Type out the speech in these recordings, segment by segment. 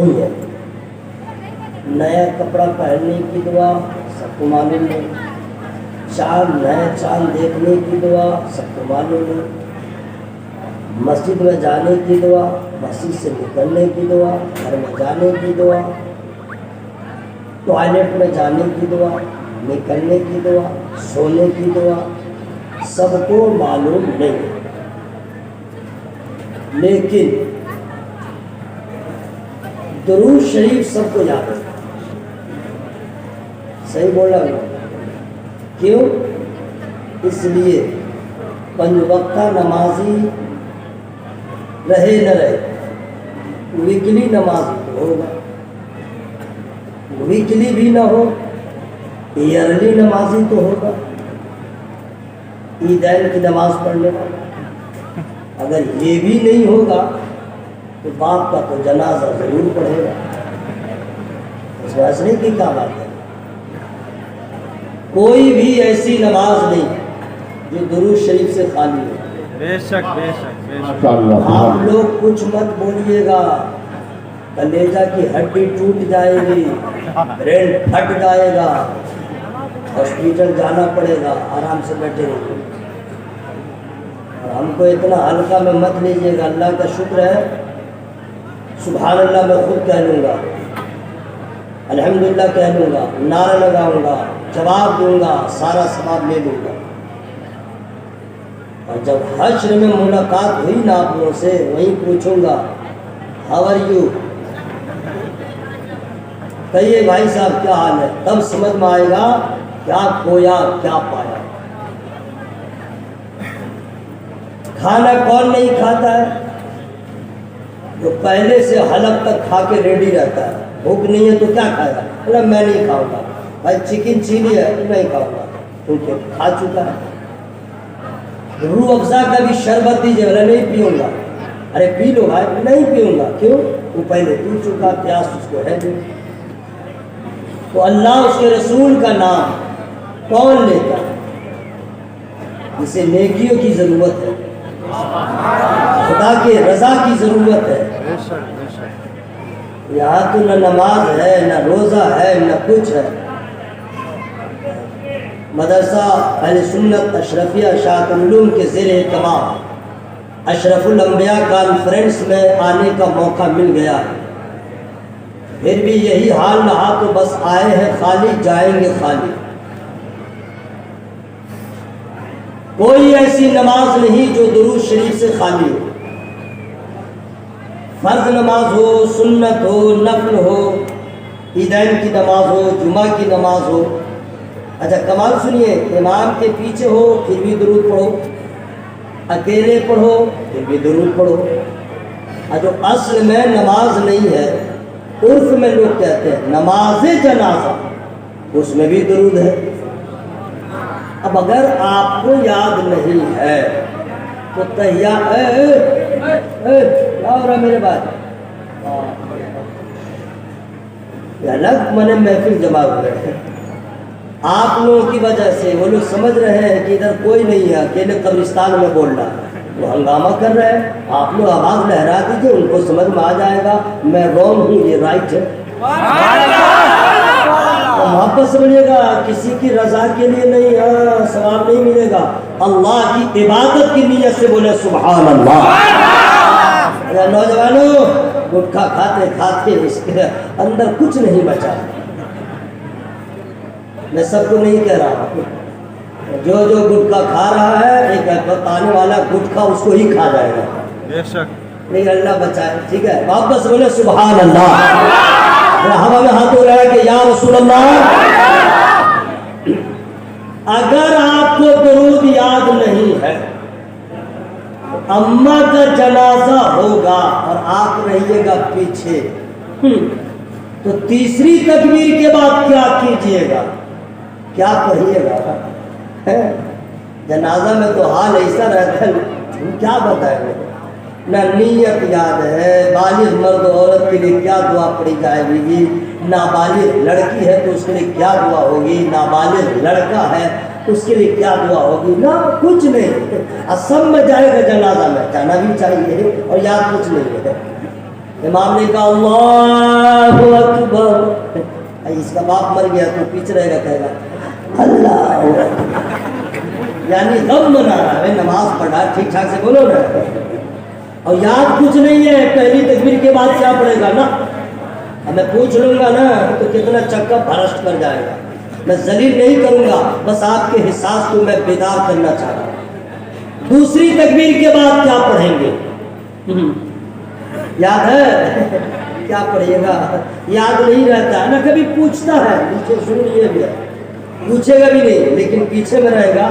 نہیں ہے. نیا کپڑا پہننے کی دعا سب کو معلوم ہے. نیا چاند دیکھنے کی دعا سب کو معلوم ہے. مسجد میں جانے کی دعا، مسجد سے نکلنے کی دعا، گھر میں جانے کی دعا، ٹوائلٹ میں جانے کی دعا، نکلنے کی دعا، سونے کی دعا سب کو معلوم نہیں. لیکن درود شریف سب کو یاد ہے. صحیح بولا نا؟ کیوں؟ اس لیے پنج وقتہ نمازی رہے نہ رہے، ویکلی نمازی تو ہوگا، ویکلی بھی نہ ہو ایئرلی نمازی تو ہوگا. عیدین کی نماز پڑھنے والا اگر یہ بھی نہیں ہوگا تو باپ کا تو جنازہ ضرور پڑھے گا. اس وجہ سے نہیں کہ کیا بات ہے. کوئی بھی ایسی نماز نہیں جو درود شریف سے خالی ہو. بے شک بے شک بے شک. آپ لوگ کچھ مت بولیے گا، کلیجہ کی ہڈی ٹوٹ جائے گی، برین پھٹ جائے گا، ہاسپٹل جانا پڑے گا. آرام سے بیٹھے رہیے. اور ہم کو اتنا ہلکا میں مت لیجیے گا. اللہ کا شکر ہے، سبحان اللہ میں خود کہہ لوں گا، الحمدللہ کہہ لوں گا، نعرہ لگاؤں گا، جواب دوں گا، سارا ثواب لے لوں گا. اور جب حشر میں ملاقات ہوئی نا آپ لوگوں سے، وہیں پوچھوں گا ہاؤ آر یو، کہیے بھائی صاحب کیا حال ہے، تب سمجھ میں آئے گا کیا کھویا کیا پایا. کھانا کون نہیں کھاتا ہے؟ جو پہلے سے حلق تک کھا کے ریڈی رہتا ہے. بھوک نہیں ہے تو کیا کھائے گا؟ بولا میں نہیں کھاؤں گا. بھائی چکن چلی ہے نہیں کھاؤں گا کیونکہ کھا چکا ہے. روح افزا کا بھی شربت دیجیے، بولا نہیں پیوں گا. ارے پی لو بھائی. نہیں پیوں گا. کیوں؟ وہ پہلے پی چکا، پیاس اس کو ہے نہیں. تو اللہ اس کے رسول کا نام کون لیتا ہے؟ جسے نیکیوں کی ضرورت ہے، خدا کی رضا کی ضرورت ہے. یہاں تو نہ نماز ہے، نہ روزہ ہے، نہ کچھ ہے. مدرسہ اہل سنت اشرفیہ شاعت العلوم کے زیر اہتمام اشرف الانبیاء کانفرنس میں آنے کا موقع مل گیا. پھر بھی یہی حال رہا تو بس آئے ہیں خالی، جائیں گے خالی. کوئی ایسی نماز نہیں جو درود شریف سے خالی ہو. فرض نماز ہو، سنت ہو، نفل ہو، عیدین کی نماز ہو، جمعہ کی نماز ہو. اچھا کمال سنیے، امام کے پیچھے ہو پھر بھی درود پڑھو، اکیلے پڑھو پھر بھی درود پڑھو. اور جو اصل میں نماز نہیں ہے، عرف میں لوگ کہتے ہیں نماز جنازہ، اس میں بھی درود ہے. اب اگر آپ کو یاد نہیں ہے تو کیا ہو رہا میرے بات الگ من محفل جمع ہوئے ہیں آپ لوگوں کی وجہ سے. وہ لوگ سمجھ رہے ہیں کہ ادھر کوئی نہیں ہے، اکیلے قبرستان میں بول رہا ہے، وہ ہنگامہ کر رہے ہیں. آپ لوگ آواز لہرا دیجیے، ان کو سمجھ میں آ جائے گا میں رونگ ہوں، یہ رائٹ ہے. محبت سمجھے گا، کسی کی رضا کے لیے نہیں، ہاں ثواب نہیں ملے گا. اللہ کی عبادت کی نیت سے بولے سبحان اللہ. نوجوانوں گٹکا کھاتے کھاتے اس کے اندر کچھ نہیں بچا. میں سب کو نہیں کہہ رہا، جو گٹکا کھا رہا ہے ایک بتانے والا گٹکا اس کو ہی کھا جائے گا. بے شک نہیں، اللہ بچائے. ٹھیک ہے، واپس بولے سبحان اللہ. ہوا میں ہاتھ ہو رہا ہے کہ یا رسول اللہ. اگر آپ کو درود یاد نہیں ہے، اماں کا جنازہ ہوگا اور آپ رہیے گا پیچھے، تو تیسری تکبیر کے بعد کیا کیجئے گا، کیا پڑھیے گا؟ جنازہ میں تو حال ایسا رہتا ہے، کیا بتائیں گے. نہ نیت یاد ہے، بالغ مرد عورت کے لیے کیا دعا پڑھی جائے گی، نابالغ لڑکی ہے تو اس کے لیے کیا دعا ہوگی، نابالغ لڑکا ہے تو اس کے لیے کیا دعا ہوگی، نہ کچھ نہیں. سب میں جائے گا جنازہ میں، جانا بھی چاہیے اور یاد کچھ نہیں ہے. امام نے کہا اللہ अल्लाह अकबर। इसका बाप मर गया तो पीछे रहेगा, कहेगा अल्लाह अकबर, यानी गम मना रहा है, नमाज पढ़ा, ठीक ठाक से बोलो ना। और याद कुछ नहीं है, पहली तकबीर के बाद क्या पड़ेगा ना, मैं पूछ लूंगा ना तो कितना चक्का भ्रष्ट कर जाएगा। मैं जलील नहीं करूंगा, बस आपके हिसाब को मैं बेदार करना चाह रहा हूं। दूसरी तकबीर के बाद क्या पढ़ेंगे, याद है? क्या पढ़िएगा, याद नहीं रहता है ना, कभी पूछता है, पीछे सुन लिए भी, पूछेगा भी नहीं, लेकिन पीछे में रहेगा,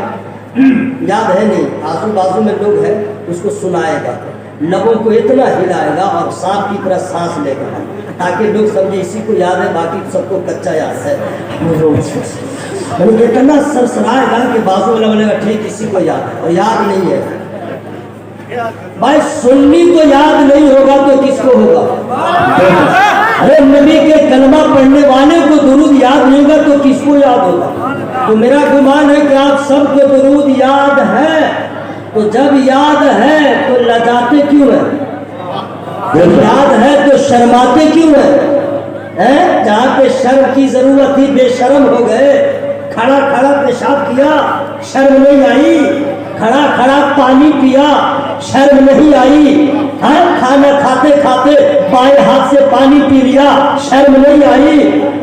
याद है नहीं, आजू बाजू में लोग हैं, उसको सुनाएगा, लबों को इतना हिलाएगा और सांप की तरह सांस लेगा, ताकि लोग समझे इसी को याद है, बाकी सबको कच्चा याद है। इतना सरसराएगा कि बाजू वाला बोलेगा ठीक इसी को याद है, और याद नहीं है। भाई सुन्नी को याद नहीं होगा तो किसको होगा? अरे नबी के कलमा पढ़ने वाले को दुरूद याद नहीं होगा तो किसको याद होगा? तो मेरा गुमान है कि आप सबको दुरूद याद है, तो जब याद है तो लजाते क्यों है? जब याद है तो शर्माते क्यों है? जहाँ पे शर्म की जरूरत थी बेशर्म हो गए, खड़ा खड़ा पेशाब किया शर्म नहीं आई, खड़ा खड़ा पानी पिया शर्म नहीं आई, हाँ खाना खाते खाते बाएं हाथ से पानी पी लिया शर्म नहीं आई,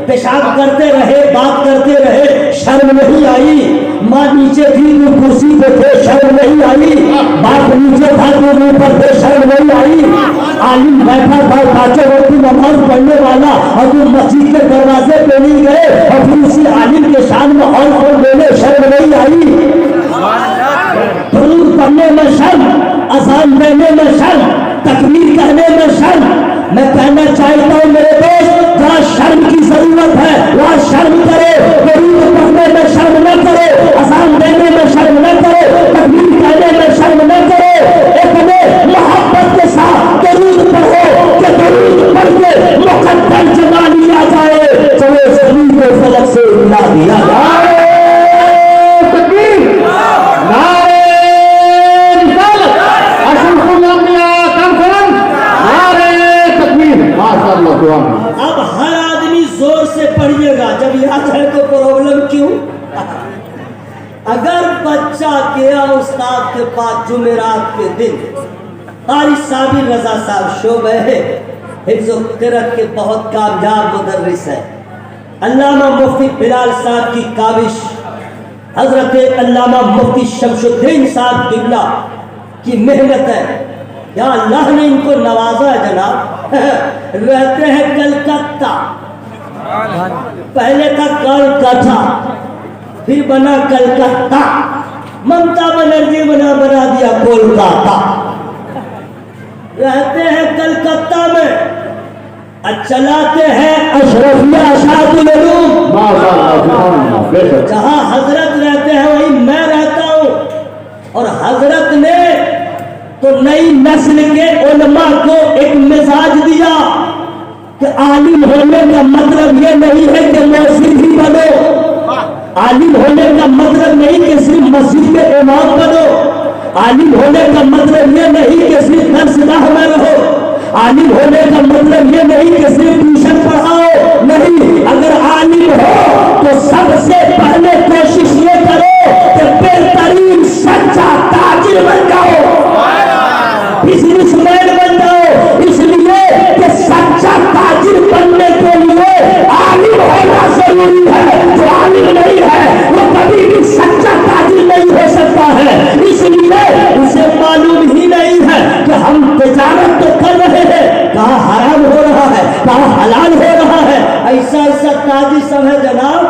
पेशाब करते रहे बात करते रहे शर्म नहीं आई, माँ नीचे थी तो कुर्सी पे थे शर्म नहीं आई, बाप नीचे था तो ऊपर थे शर्म नहीं आई, आलिम बैठा था पांचों वक्त नमाज पढ़ने वाला और तुम मस्जिद के दरवाजे पे नहीं गए और फिर उसी आलिम के शान में और बोले शर्म नहीं आई। दुरूद पढ़ने में शर्म, अज़ान देने में शर्म, तकबीर कहने में शर्म। मैं कहना चाहता हूँ मेरे दोस्त, जहाँ शर्म की जरूरत है वहाँ शर्म करे, दुरूद पढ़ने में शर्म न करे, अज़ान देने में शर्म न करे, तकबीर कहने में शर्म न करे, इतने मोहब्बत के साथ दुरूद पढ़ो कि दुरूद पढ़ के मुकद्दर जमा लिया जाए, चलो सभी को फलक से मिला दिया जाए। अब हर आदमी जोर से पढ़िएगा, जब याद है तो प्रॉब्लम क्यों? अगर बच्चा गया उस्ताद के पास जुमेरात के दिन, कारी साबिर रजा साहब शोबे हिफ्ज़ क़िरात के बहुत कामयाब मुदर्रिस है, अल्लामा मुफ्ती बिलाल साहब की काविश, हजरत अल्लामा मुफ्ती शमशुद्दीन साहब किबला की मेहनत है, या अल्लाह ने इनको नवाजा है जनाब। रहते हैं कलकत्ता, पहले था कलकत्ता फिर बना कलकत्ता, ममता बनर्जी बना दिया कोलकाता। रहते हैं कलकत्ता में, चलाते हैं अशरफिया अशादुल उलूम, जहां हजरत रहते हैं वहीं मैं रहता हूं। और हजरत ने तो नई नस्ल के उलमा को एक मिजाज दिया कि आलिम होने का मतलब ये नहीं है कि मौलवी ही बनो, आलिम होने का मतलब नहीं कि सिर्फ मस्जिद के इमाम बनो, आलिम होने का मतलब ये नहीं कि सिर्फ दरसगाह में रहो, आलिम होने का मतलब ये नहीं कि सिर्फ ट्यूशन पढ़ाओ, नहीं, अगर आलिम हो तो सबसे पहले कोशिश ये करो कि बेहतरीन सच्चा ताजिर बन जाओ, बिजनेसमैन बन जाओ। इसलिए कि सच्चा ताजिर बनने के लिए आलिम होना जरूरी है, जो आलिम नहीं है वो कभी भी सच्चा ताजिर नहीं हो सकता है। इसलिए उसे मालूम ही नहीं है कि हम तिजारत तो कर रहे हैं, कहाँ हराम हो रहा है कहाँ हलाल हो रहा है, ऐसा ऐसा ताजिर सब है जनाब,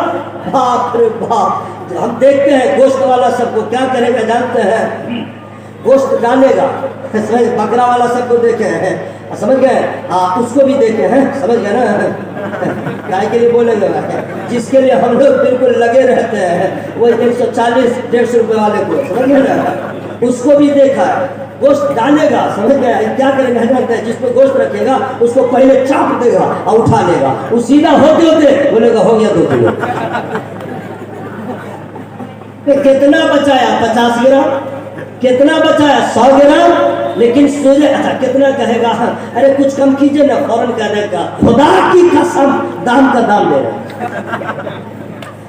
बाप रे बाप। हम देखते हैं गोश्त वाला सबको क्या करेगा जानते हैं, गोश्त डालेगा, समझ, बकरा वाला सबको देखे हैं, समझ गए, हाँ उसको भी देखे हैं, समझ गए ना, गाय के लिए बोलेंगे, जिसके लिए हम लोग बिल्कुल लगे रहते हैं, वो 140-150 रुपए वाले को, समझ गए ना, उसको भी देखा है, गोश्त डालेगा, समझ गया, क्या करेगा जानते हैं, जिसको गोश्त रखेगा उसको पहले चाप देगा और उठा लेगा, वो सीधा होते होते बोलेगा हो गया 2 किलो। कितना बचाया? 50 ग्राम। कितना बचाया? 100 ग्राम। लेकिन सोचे अच्छा कितना कहेगा, अरे कुछ कम कीजिए ना, फौरन कहने का खुदा की कसम दाम का दाम दे रहे,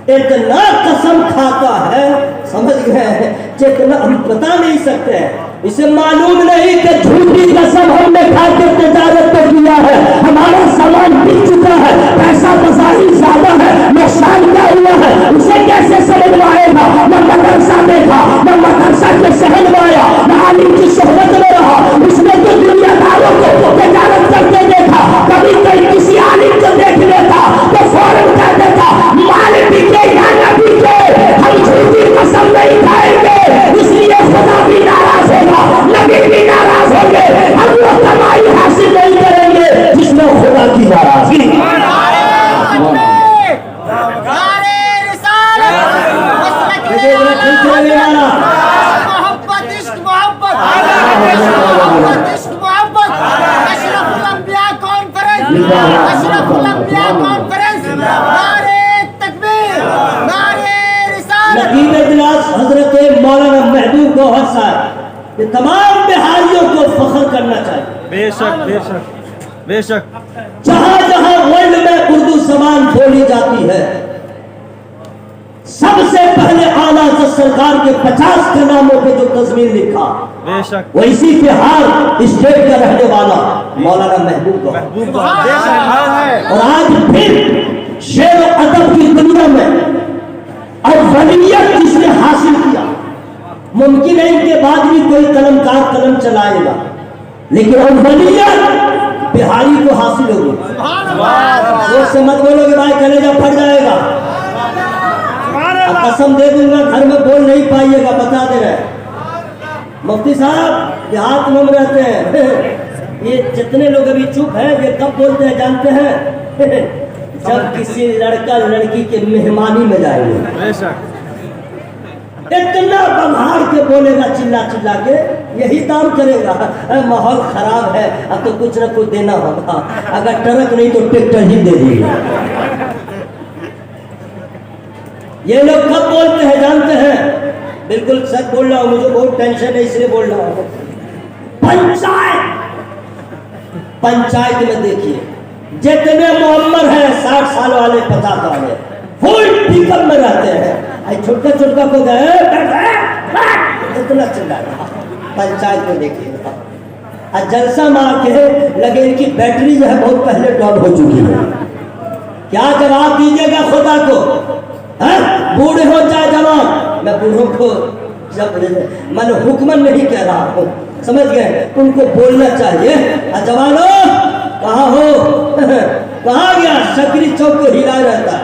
इतना कसम खाता है, समझ गए, जितना हम बता नहीं सकते हैं। इसे मालूम नहीं कि झूठी कसम हमने खा के तिजारत पे किया है, हमारा सामान बिक चुका है, पैसा बजाही ज्यादा है, नुकसान क्या हुआ है, उसे कैसे समझ में आएगा। न मदरसा देखा, न मदरसा के शहर में आया, न आलिम की सोहबत में रहा, उसने तो दुनियादारों को तिजारत करते देखा। कभी कहीं किसी आलिम को देख लेता तो फौरन कह देता माल बिके या न बिके, हम झूठी कसम नहीं खाएंगे, इसलिए खुदा भी नाराज होगा, नबी भी नाराज होंगे, हम वो कमाई हासिल नहीं करेंगे जिसमें खुदा की नाराजगी। हजरत मौलाना महबूब गौहर साहब, ये तमाम बिहारियों को फख्र करना चाहिए। बेशक बेशक बेशक। जहां जहां वर्ल्ड में उर्दू जबान बोली जाती है, सबसे पहले आला सरकार के 50 के नामों पे जो तस्वीर लिखा, बेशक वो इसी बिहार स्टेट का रहने वाला मौलाना महबूब गौहर है। और आज फिर शेर और अदब की दुनिया में अव्वलियत जिसने हासिल किया, मुमकिन है इनके बाद भी कोई कलमकार कलम चलाएगा, लेकिन अव्वलियत बिहारी को हासिल होगी। वो से मत बोलोगे भाई कलेजा फट जाएगा, कसम दे दूंगा घर में बोल नहीं पाइएगा, बता दे रहे मुफ्ती साहब देहात में रहते हैं। ये जितने लोग अभी चुप हैं, ये कब बोलते हैं जानते हैं? जब किसी लड़का लड़की के मेहमानी में जाएंगे, इतना बंगाड़ के बोलेगा चिल्ला चिल्ला के, यही काम करेगा। माहौल खराब है, अब तो कुछ न कुछ देना होगा, अगर ट्रक नहीं तो ट्रैक्टर ही दे देगा। ये लोग कब बोलते हैं जानते हैं? बिल्कुल सच बोल रहा हूँ, मुझे बहुत टेंशन है इसलिए बोल रहा हूँ। पंचायत में देखिए जितने मोहम्मद हैं, 60 साल वाले 50 वाले फुल पिकअप में रहते हैं, छोटा छोटा को गए इतना चिल्ला रहा। पंचायत में देखिए जलसा मार के लगे इनकी बैटरी जो है बहुत पहले डॉट हो चुकी है। क्या जवाब दीजिएगा खुदा को? बूढ़े हो चाहे जवान, मैं बूढ़ों को जब मैं हुक्मन नहीं कह रहा हूँ, समझ गए, उनको बोलना चाहिए। जवानों कहाँ हो? कहाँ गया? सकरी चौक को हिला रहता है,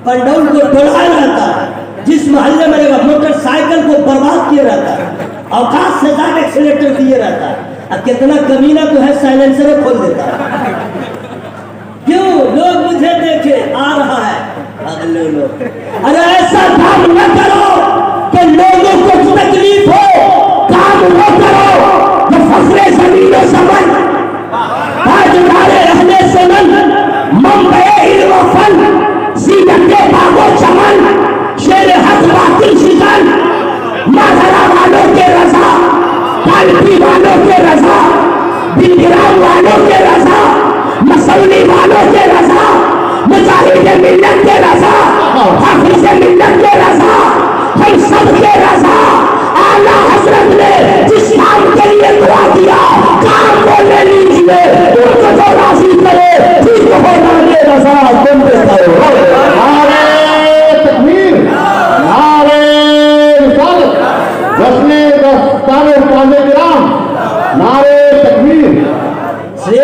पंडौल को डोला रहता है, जिस मोहल्ले में रहेगा मोटरसाइकिल को बर्बाद किया रहता है, अवकाश से ज्यादा एक्सीलेटर दिए रहता है। कितना कमीना तो है, साइलेंसर खोल देता है। क्यों? लोग मुझे देखे आ रहा है, अगले लोग। अरे ऐसा काम न करो कि लोगों को तकलीफ हो, काम न करो तो फसले जमीनों समन बाजुदारे रहने से मन मुंबई इल्वफन सीनते बागो चमन शेर हक बातिल शिकन माधरा वालों के रजा, कालपी वालों के रजा, बिंदिराम वालों के रजा, मसौली वालों के रजा, मुजाहिद मिल्लत के रजा, हाफिज मिल्लत के रजा, हम सब के रजा। आला हजरत ने जिस काम के लिए दुआ किया, काम को ले लीजिए, उनको तो राजी करे, ठीक हो जाने रजा तुम पे करो। नारे तकबीर, नारे रिसालत, वस्ले दस्ताने काज़े किराम, नारे तकबीर। से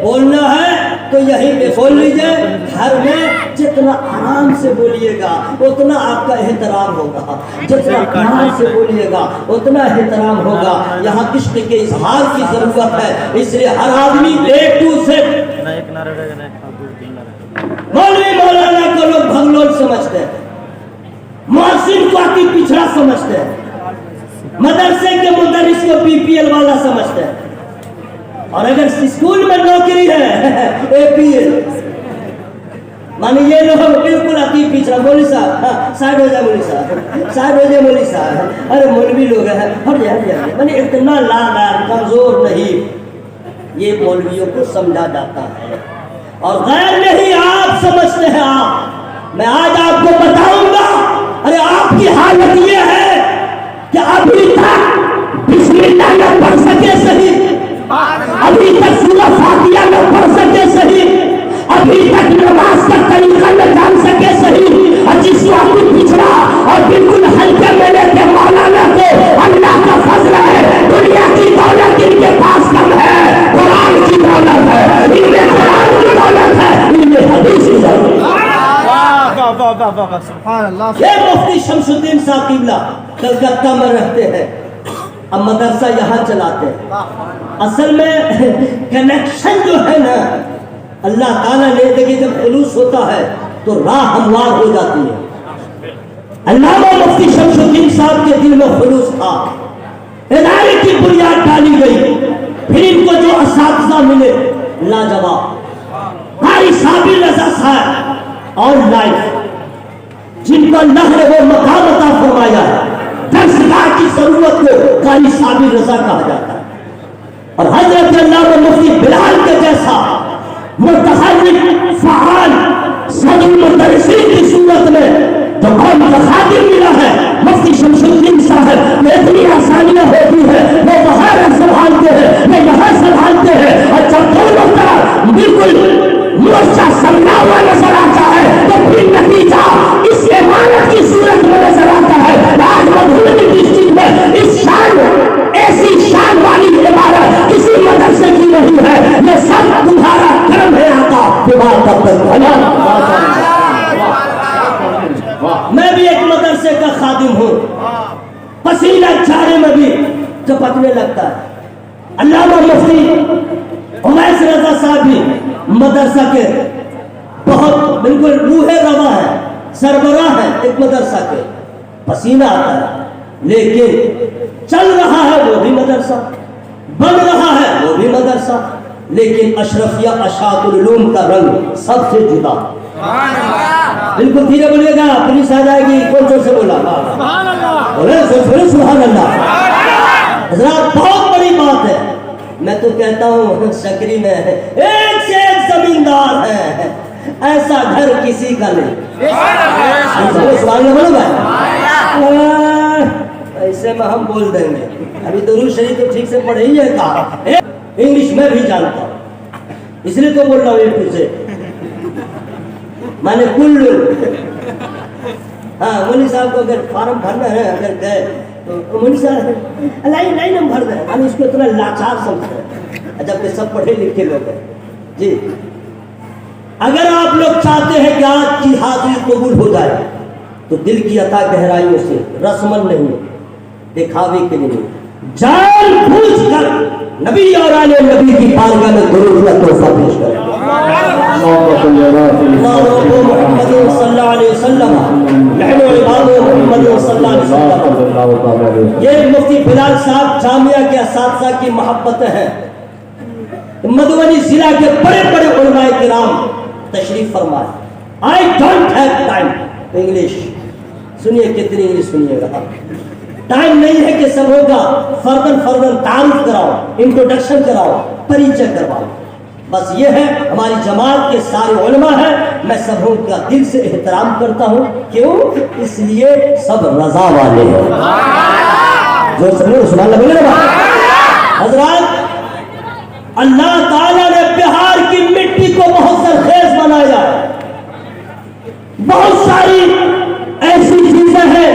बोलना है तो यही बोल लीजिए, घर में जितना आराम से बोलिएगा उतना आपका एहतराम होगा, जितना प्यार से बोलिएगा उतना एहतराम होगा। यहाँ इश्क के इजहार की जरूरत है, इसलिए हर आदमी A to Z। मौलवी मौलाना को लोग भगलोल समझते हैं, मुअज्जिन को अति पिछड़ा समझते हैं, मदरसे के मुदर्रिस को BPL वाला समझते हैं, और अगर स्कूल में नौकरी है APL। माने ये लोग बिल्कुल अति पिछड़ा। मौलवी साहब, हाँ, साइड हो जाए मौलवी साहब, साइड हो जाए मौलवी साहब, अरे मौलवी लोग हैं, हट जाए। माने इतना लाचार कमजोर नहीं, ये मौलवियों को समझा जाता है और गैर नहीं आप समझते हैं। आप, मैं आज आपको बताऊंगा, अरे आपकी हालत ये है कि अभी तक बिस्मिल्लाह न पढ़ सके सही, अभी तक सूरह फातिहा न पढ़ सके सही, अभी तक नमाज का तरीका न जान सके सही, और जिस वक्त पिछड़ा और बिल्कुल हल्के में लेके मौलाना को अल्लाह का फजल है, दुनिया की दौलत इनके पास कम है, कुरान की दौलत है, इनमें कुरान की दौलत है, इनमें हदीस की दौलत है। सुभान अल्लाह। ये मुफ्ती शमसुद्दीन साहब किबला कलकत्ता में रहते हैं, अब मदरसा यहाँ चलाते हैं। असल में कनेक्शन जो है ना, अल्लाह ताला ने देखिए जब खुलूस होता है तो राह हमवार हो जाती है। अल्लामा मुफ्ती शमसुद्दीन साहब के दिल में खुलूस था, इदारे की बुनियाद डाली गई, फिर इनको जो असातिज़ा मिले लाजवाब, कारी साबिर रज़ा साहब और लाइफ, जिनको अल्लाह ने वो मकाम अता फरमाया है, दर्शगाह की जरूरत को कारी साबिर रज़ा कहा जाता है। और हजरत अल्लामा मुफ्ती बिलाल के जैसा मुतहर्रिक फ़आल सदर मुदर्रिसीन की सूरत में जो कौम का खादिम मिला है मुफ्ती शमसुद्दीन साहब में, इतनी आसानियां होती है, वो वहाँ संभालते हैं, वो यहाँ संभालते हैं, और जब दोनों तरफ बिल्कुल मोर्चा समझा हुआ नजर आता है तो फिर नतीजा इस इमारत की सूरत में नजर आता है। आज मधुबनी डिस्ट्रिक्ट में इस शान, ऐसी शान वाली इमारत किसी मदरसे की नहीं है, ये सब तुम्हारा कर्म है आका, तुम्हारा तब तक भला। मैं भी एक मदरसे का खादिम हूँ, पसीना चारे में भी चपकने लगता है। अल्लामा मुफ्ती उमैस रज़ा साहब भी मदरसा के बहुत बिल्कुल रूहे रवा है, सरबराह है एक मदरसा के, पसीना आता है, लेकिन चल रहा है वो भी मदरसा, बन रहा है वो भी मदरसा, लेकिन अशरफिया अशातुल उलूम का रंग सबसे जुदा। बिल्कुल धीरे बोलिएगा, पुलिस आ जाएगी। कौन जोर से बोला? बोले सुभान अल्लाह। हज़रात बहुत बड़ी बात है, मैं तो कहता हूँ सकरी में एक से एक जमींदार है, ऐसा घर किसी का नहीं। सुभान अल्लाह बोलो भाई, ऐसे में हम बोल देंगे। अभी दुरूद शरीफ तो ठीक से पढ़े ही है, कहा इंग्लिश में भी जानता हूँ, इसलिए तो बोल रहा हूँ एक से माने कुल। हाँ, मौलवी साहब को अगर फॉर्म भरना है, अगर गए तो मौलवी साहब लाइन हम भर दें, हम इसको इतना लाचार समझते हैं, जबकि सब पढ़े लिखे लोग हैं जी। अगर आप लोग चाहते हैं कि आज की हाजिरी कबूल हो जाए तो दिल की अता गहराइयों से, रस्मन नहीं, दिखावे के लिए नहीं, जानबूझकर नबी और आले नबी की बारगाह में दुरूद का तोहफा पेश करें। ये मुफ्ती बिलाल साहब जामिया के असातिज़ा की मोहब्बतें हैं। मधुबनी जिला के बड़े बड़े उलमाए किराम तशरीफ फरमाए। I don't have time English, सुनिए कितनी इंग्लिश सुनिएगा, टाइम नहीं है कि सबों का फर्दन तारुफ कराओ, इंट्रोडक्शन कराओ, परिचय करवाओ। बस ये है, हमारी जमात के सारे उलमा हैं, मैं सबों का दिल से एहतराम करता हूँ। क्यों? इसलिए सब रजा वाले हैं। जो सुभान अल्लाह बोले ना हजरत, अल्लाह ताला ने बिहार की मिट्टी को बहुत सरखेज बनाया, बहुत सारी ऐसी चीजें हैं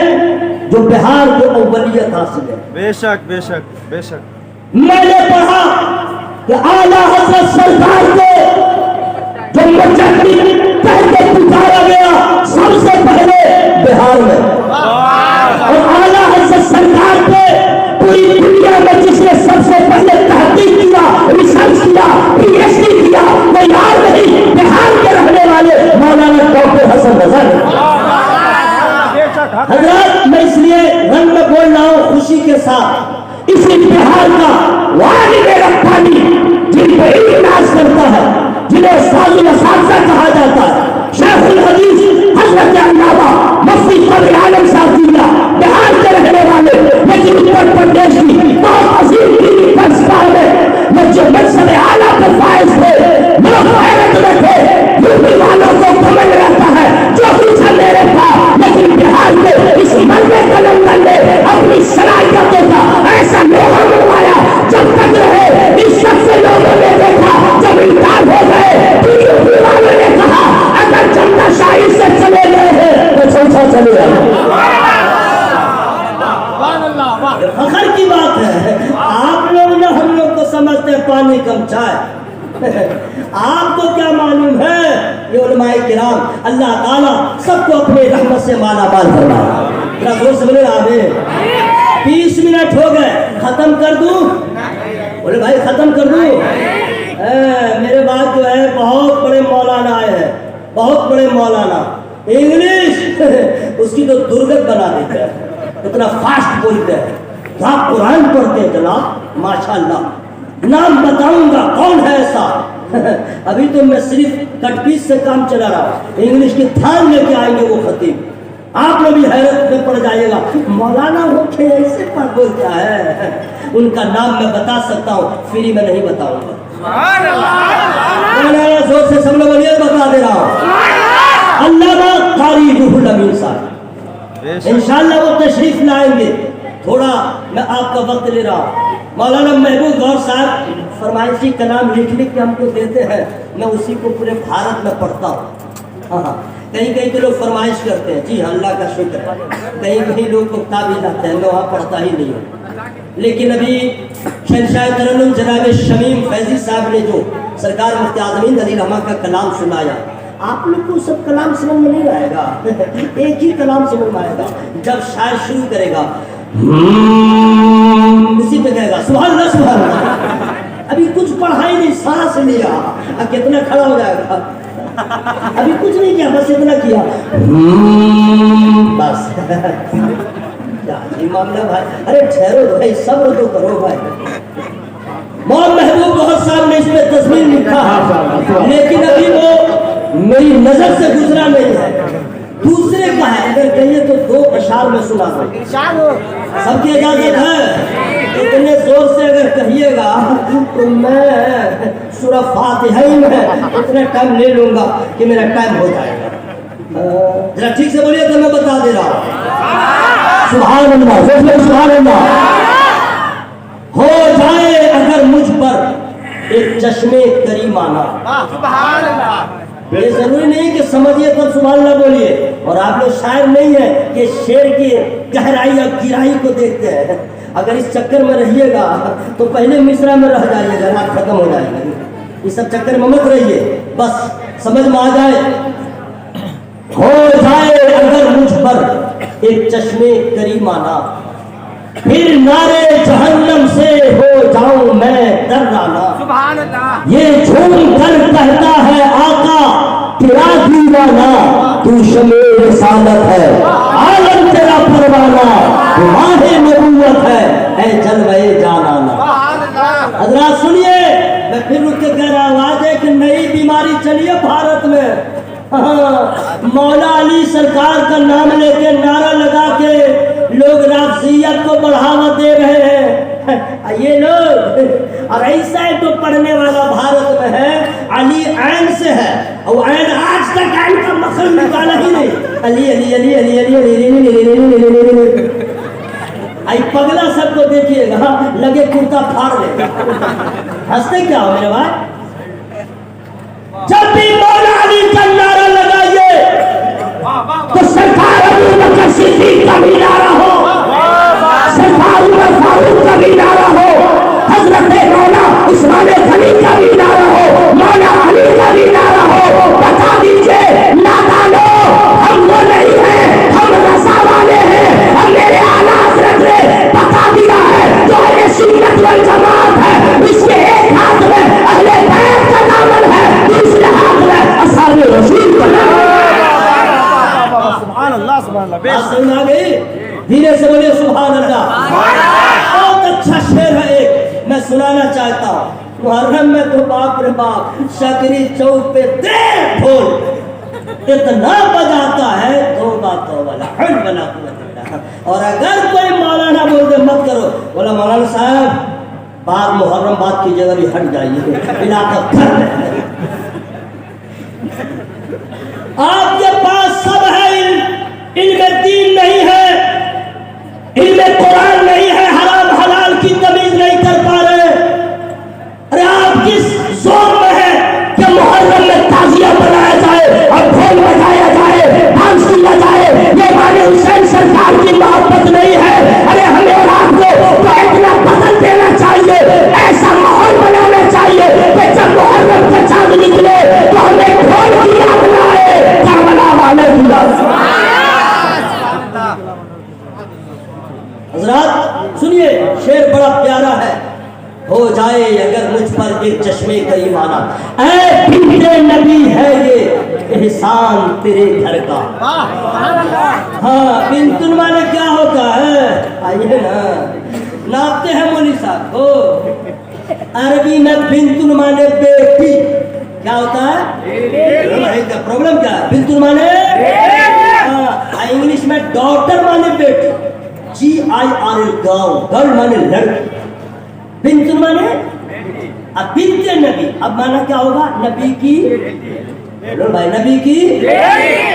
जो बिहार को अव्वलियत हासिल है। बेशक बेशक बेशक। मैंने पढ़ा कि आला हज़रत सरकार को जो मुजद्दिद कह के पुकारा गया सबसे पहले बिहार में, और आला हज़रत सरकार पे पूरी दुनिया में जिसने सबसे पहले तहकीक किया, रिसर्च किया, पीएचडी किया, वो यार नहीं, बिहार के रहने वाले मौलाना डॉक्टर हसन रज़ा। हजरत, मैं इसलिए रंग में बोल रहा हूँ खुशी के साथ, इसी बिहार का वालिद रब्बानी जिन पर इल्म नाज़ करता है, जिन्हें उस्ताद-उल-असातिज़ा कहा जाता है, शेख اولیاء کرام اللہ تعالیٰ سب کو اپنے رحمت سے مالا مال فرمائے. میرا زور سے بولے آمین. 20 منٹ ہو گئے, ختم کر دوں؟ بولے بھائی ختم کر دوں؟ میرے بعد جو ہے بہت بڑے مولانا آئے ہیں, بہت بڑے مولانا. انگلش اس کی تو درگت بنا دیتے ہیں, اتنا فاسٹ بولتے ہیں. آپ قرآن پڑھتے ہیں جناب, ماشاءاللہ. نام بتاؤں گا کون ہے ایسا. ابھی تو میں صرف کٹ پیس سے کام چلا رہا ہوں, انگلش کی تھان لے کے آئیں گے وہ خطیب, آپ لوگ بھی حیرت میں پڑ جائے گا, مولانا وہ کیسے پڑھ بولتا ہے. ان کا نام میں بتا سکتا ہوں, فری میں نہیں بتاؤں گا. مولانا زور سے سب لوگ بتا دے رہا ہوں, علامہ قاری روح الامین صاحب انشاءاللہ وہ تشریف لائیں گے. تھوڑا میں آپ کا وقت لے رہا ہوں. مولانا محبوب غور صاحب فرمائشی کلام لکھ لکھ کے ہم کو دیتے ہیں, میں اسی کو پورے بھارت میں پڑھتا ہوں. ہاں کہیں کہیں تو لوگ فرمائش کرتے ہیں, جی اللہ کا شکر ہے. کہیں کہیں لوگ کو قابل آتے ہیں, میں وہاں پڑھتا ہی نہیں ہوں. لیکن ابھی شہنشاہ ترنم جناب شمیم فیضی صاحب نے جو سرکار مفتی اعظمین علی رحمہ کا کلام سنایا, آپ لوگ کو سب کلام سمجھ میں نہیں آئے گا, ایک ہی کلام سمجھ میں آئے گا. جب شاعر شروع کرے گا اسی پہ کہے گا سبحان اللہ سبحان اللہ. ابھی کچھ پڑھا ہی نہیں, سانس لیا, اب کتنا کھڑا ہو جائے گا. ابھی کچھ نہیں کیا, بس اتنا کیا بس. معاملہ بھائی, ارے ٹھہرو بھائی, صبر تو کرو بھائی. مولانا محبوب غوث صاحب نے اس میں تضمین لکھا ہے, لیکن ابھی وہ میری نظر سے گزرا نہیں ہے. دوسرے کا ہے, اگر کہیے تو 2 اشعار میں سنا دوں. سب کی اجازت ہے؟ اتنے زور سے اگر کہیے گا تو میں سورہ فاتحہ میں اتنا ٹائم لے لوں گا کہ میرا ٹائم ہو جائے گا. ذرا ٹھیک سے بولیے تو میں بتا دے رہا ہوں. سبحان اللہ, سبحان اللہ. ہو جائے اگر مجھ پر ایک چشمے کریمانہ. سبحان اللہ. یہ ضروری نہیں کہ سمجھیے تب سبحان اللہ بولیے, اور آپ لوگ شاعر نہیں ہیں کہ شعر کی گہرائی اور گہرائی کو دیکھتے ہیں. اگر اس چکر میں رہیے گا تو پہلے مصرع میں رہ جائیے گا, رات ختم ہو جائے گی. اس سب چکر میں مت رہیے, بس سمجھ میں آ جائے. ہو جائے اگر مجھ پر ایک چشمے کریمانہ, پھر نارے جہنم سے ہو جاؤں میں ڈرانا. سبحان اللہ. یہ جھوم کر کہتا ہے آقا تیرا دیوانہ, تو شمع رسالت ہے عالم تیرا پروانہ, ماہ نبوت ہے اے جلوے جانانا. حضرات سنیے, میں پھر رک کے کہہ رہا ہوں, آج ایک نئی بیماری چلی ہے بھارت میں. مولا علی سرکار کا نام لے کے نعرہ لگا کے لوگ رافضیت کو بڑھاوا دے رہے ہیں. یہ لوگ, اور ایسا ہے تو پڑھنے والا بھارت میں ہے, علی عین سے ہے, اور عین آج تک عین کا مخرج نکالا ہی نہیں. علی علی علی علی علی علی. آئی پگلا سب کو دیکھیے گا, لگے کرتا پھاڑ لے. ہنستے کیا ہو میرے بھائی؟ جب بھی مولا علی کا نعرہ لگائیے تو سرکار ابو بکر صدیق کا بھی نعرہ ہو, سرکار عمر فاروق کا بھی نعرہ ہو, حضرت مولا عثمان غنی کا بھی نعرہ ہو, مولا علی کا بھی نعرہ ہو. بتا دیجئے نادانو, ہم وہ نہیں ہیں, ہم رضا والے ہیں. ہم میرے اعلیٰ حضرت نے بتا دیا ہے, جو یہ سنت والجماعت ہے اس کے ایک ہاتھ میں اہل بیت کا دامن ہے, دوسرے ہاتھ میں اصحاب رسول کا نام. سبحان اللہ سبحان اللہ. بات سمجھ آ گئی؟ دھیرے سے بولیے سبحان اللہ. بہت اچھا شعر ہے ایک, میں سنانا چاہتا ہوں. محرم میں تو باپ رے باپ شکری چوک پہ دیر ڈھول اتنا بجاتا ہے, توبہ توبہ لا حول ولا قوت الا باللہ. اور اگر کوئی مولانا بول دے مت کرو, بولا مولانا صاحب بعد محرم بات کی جگہ بھی ہٹ جائیے, علاقہ کر لیں. آپ کے پاس سب ہے, علم دین نہیں ہے, علم قرآن نہیں ہے, حرام حلال کی تمیز نہیں کر پا رہے. ارے آپ کس زور میں ہے کہ محرم میں تعزیہ بنایا جائے اور ڈھول بجایا جائے, ڈانس کیا جائے؟ یہ امام حسین سرکار کی محبت نہیں ہے. ارے ہمیں اور آپ کو تو اتنا بدل دینا چاہیے, ایسا ماحول بنانا چاہیے کہ جب محرم کا چاند نکلے تو ہمیں ڈھول کی یاد نہ آئے, احسان تیرے گھر کا. ہاں بنتن مانے کیا ہوتا ہے؟ آئیے نا ناپتے ہیں مولوی صاحب ہو. عربی میں بنتن مانے بیٹی کیا ہوتا ہے؟ پرابلم کیا ہے؟ بنتن مانے انگلش میں ڈاٹر مانے بیٹی, GIRL گرل مانے لڑکی. بنتن مانے اب بنت نبی, اب مانا کیا ہوگا؟ نبی کی بھائی, نبی کی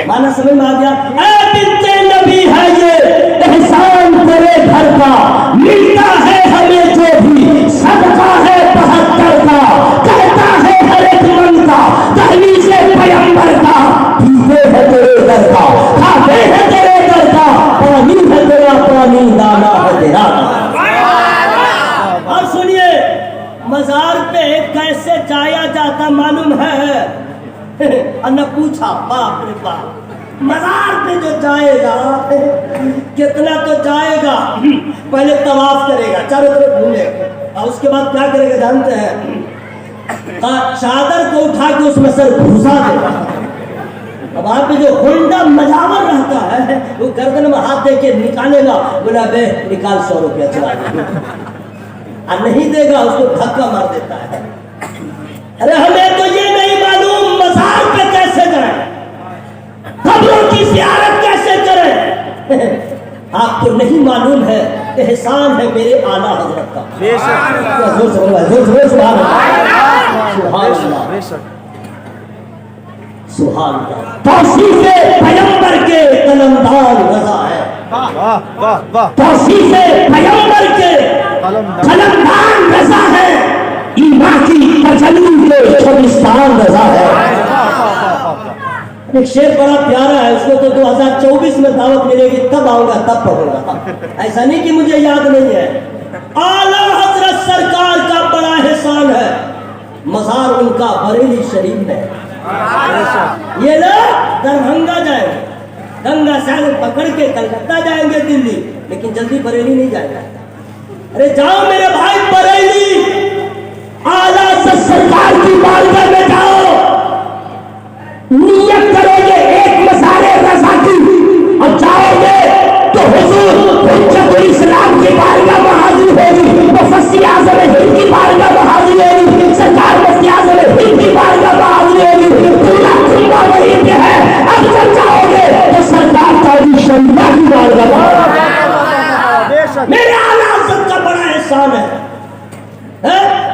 مانا سمجھ میں آ گیا؟ اے بنت نبی ہے یہ احسان تیرے گھر کا, ملتا ہے ہمیں جو بھی صدقہ ہے 72 کا, کہتا ہے ہر ایک من کا دہلیز پیغمبر کا, پیتے ہے تیرے گھر کا, کھاتے ہے تیرے گھر کا, پانی ہے تیرا پانی, دانا ہے تیرا. اور سنیے مزار پہ کیسے جایا جاتا معلوم ہے؟ نہ پوچھا, باپ رے باپ, مزار پہ جو جائے گا کتنا تو جائے گا, پہلے طواف کرے گا, چاروں طرف گھومے گا, اور اس کے بعد کیا کرے گا جانتے ہیں؟ چادر کو اٹھا کے اس میں سر گھسا دے گا. اب وہاں پہ جو ہونڈا مجاور رہتا ہے وہ گردن میں ہاتھ دے کے نکالے گا, بولا بے نکال 100 روپیہ چلا دے, اور نہیں دے گا اس کو دھکا مار دیتا ہے. ارے ہمیں تو یہ نہیں معلوم مزار پہ کیسے جائیں, قبروں کی زیارت کیسے کریں. آپ کو نہیں معلوم ہے احسان ہے میرے اعلیٰ حضرت کا. بے شک زور سے بولو, زور سے سبحان اللہ, سبحان اللہ, بے شک سبحان اللہ. توصیف پیغمبر کے قلمدان رضا ہے, واہ واہ واہ, توصیف پیغمبر کے قلمدان رضا ہے, ایمان کی تجلی کے شبستان رضا ہے. ایک شعر بڑا پیارا ہے, اس کو تو 2024 میں دعوت ملے گی تب آؤں گا, تب پڑھوں گا, ایسا نہیں کہ مجھے یاد نہیں ہے. اعلیٰ حضرت سرکار کا بڑا احسان ہے, مزار ان کا بریلی شریف میں. یہ لوگ دربھنگا جائیں گے, گنگا ساحل پکڑ کے کلکتہ جائیں گے, دلی, لیکن جلدی بریلی نہیں جائیں گے. ارے جاؤ میرے بھائی بریلی, اعلیٰ حضرت سرکار کی بارگاہ میں جاؤ, نیت کرو گے ایک مزار رضا کی, اور جاؤ گے تو حضور حجت الاسلام کی بارگاہ میں حاضر ہوگی, مفتی اعظم ہند کی بارگاہ میں حاضر ہوگی, سرکار مفتی اعظم ہند کی بارگاہ میں حاضر ہوگی, پورا خطبہ وہیں پہ ہے. اب جب جاؤ گے تو سرکار تاریخ شریعہ کی بارگاہ میں. میرے اعلیٰ حضرت کا بڑا احسان ہے.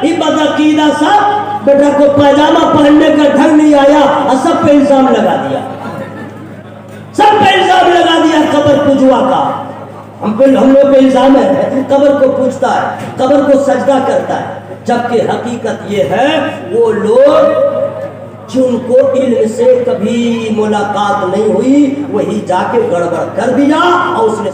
عبادت عقیدہ صاحب بیٹا کو پاجامہ پہننے کا ڈھنگ نہیں آیا, اور سب پہ الزام لگا دیا, سب پہ الزام لگا دیا قبر پوجوا کا. ہم لوگ پہ الزام ہے قبر کو پوجتا ہے, قبر کو سجدہ کرتا ہے, جبکہ حقیقت یہ ہے وہ لوگ جن کو علم سے کبھی ملاقات نہیں ہوئی وہی جا کے گڑبڑ کر دیا, اور اس نے